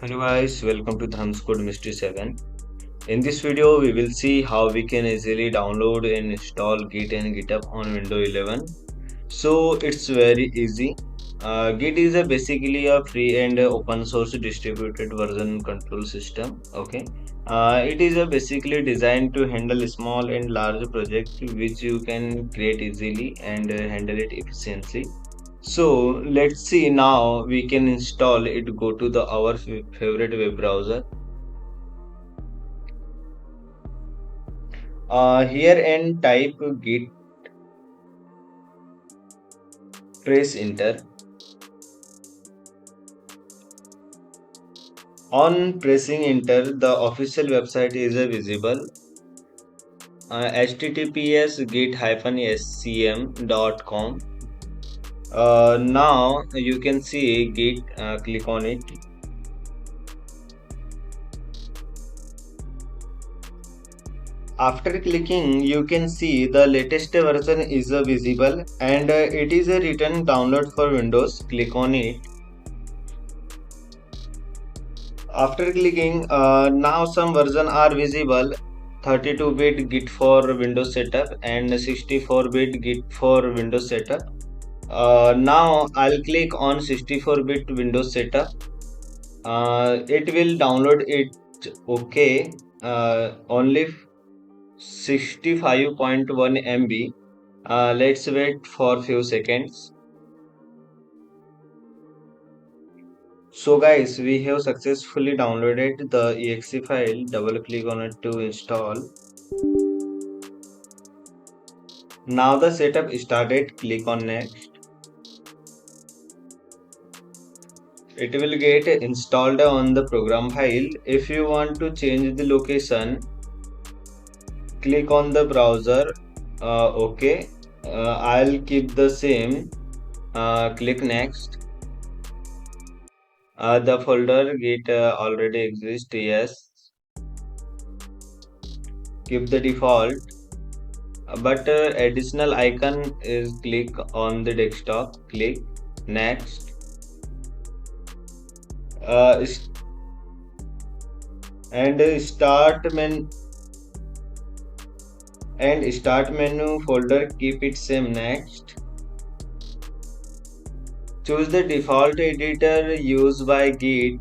Hello guys, welcome to Dharam's Code Mystery 7. In this video, we will see how we can easily download and install Git and GitHub on Windows 11. So it's very easy. Git is basically a free and open source distributed version control system. Okay, it is basically designed to handle small and large projects which you can create easily and handle it efficiently. So let's see now we can install it. Go to the our favorite web browser. Here and type git, press enter. On pressing enter, the official website is visible. https git-scm.com. Now you can see git. Click on it. After clicking, you can see the latest version is visible and it is a written download for Windows. Click on it. After clicking, now some versions are visible. 32-bit Git for Windows setup and 64-bit Git for Windows setup. Now I'll click on 64-bit Windows setup. It will download it. Okay. Only 65.1 MB. Let's wait for few seconds. So guys, we have successfully downloaded the exe file. Double click on it to install. Now the setup started. Click on next. It will get installed on the program file. If you want to change the location, click on the browser. Okay, I'll keep the same. Click next. The folder git already exists. Yes, keep the default. But additional icon is click on the desktop. Click next. Uh, and start menu folder, keep it same. Next, choose the default editor used by Git.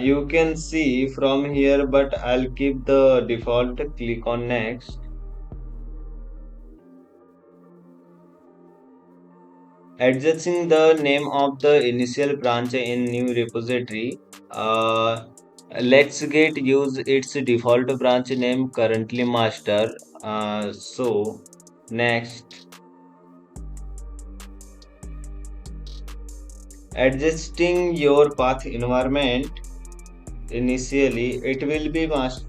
You can see from here, but I'll keep the default. Click on next. Adjusting the name of the initial branch in new repository. Let's get use its default branch name, currently master. So next, adjusting your path environment. Initially it will be master.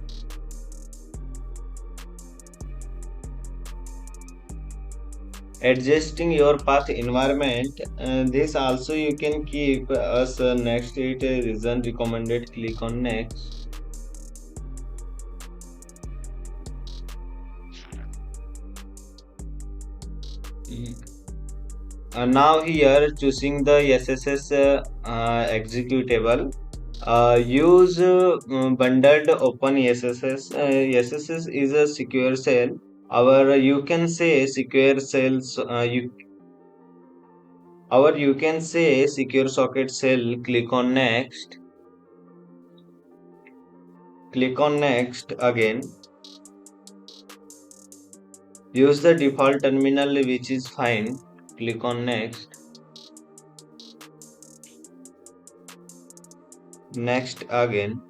Adjusting your path environment. This also you can keep as next. It isn't recommended. Click on next. Now here choosing the SSS executable. Use bundled open SSS. SSS is a secure shell. Our you can say secure cells. You can say secure socket shell. Click on next. Click on next again. Use the default terminal, which is fine. Click on next. Next again.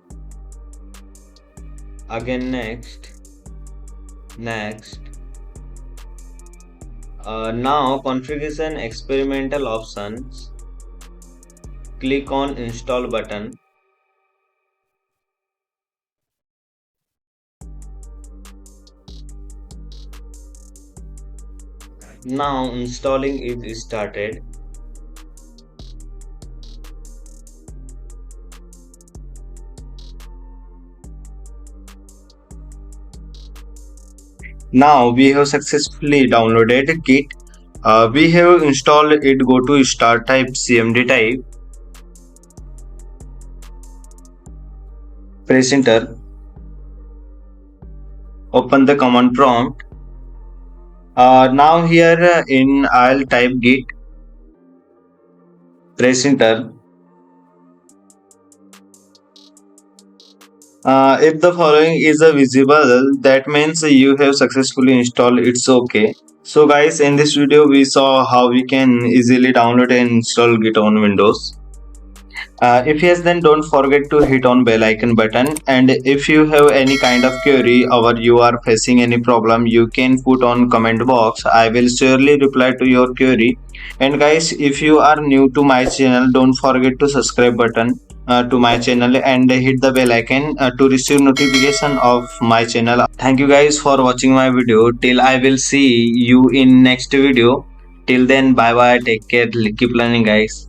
Next. Now configuration experimental options. Click on install button. Now installing is started. Now we have successfully downloaded Git. We have installed it. Go to start type cmd type. press enter, open the command prompt. Now here I'll type git, press enter. If the following is visible, that means you have successfully installed. It's okay. So guys, in this video we saw how we can easily download and install Git on Windows. If yes, then don't forget to hit on bell icon button. And if you have any kind of query or you are facing any problem, you can put on comment box. I will surely reply to your query. And guys, if you are new to my channel, don't forget to subscribe button to my channel and hit the bell icon to receive notification of my channel. Thank you guys for watching my video. Till I will see you in next video. Till then, bye bye. Take care. Keep learning, guys.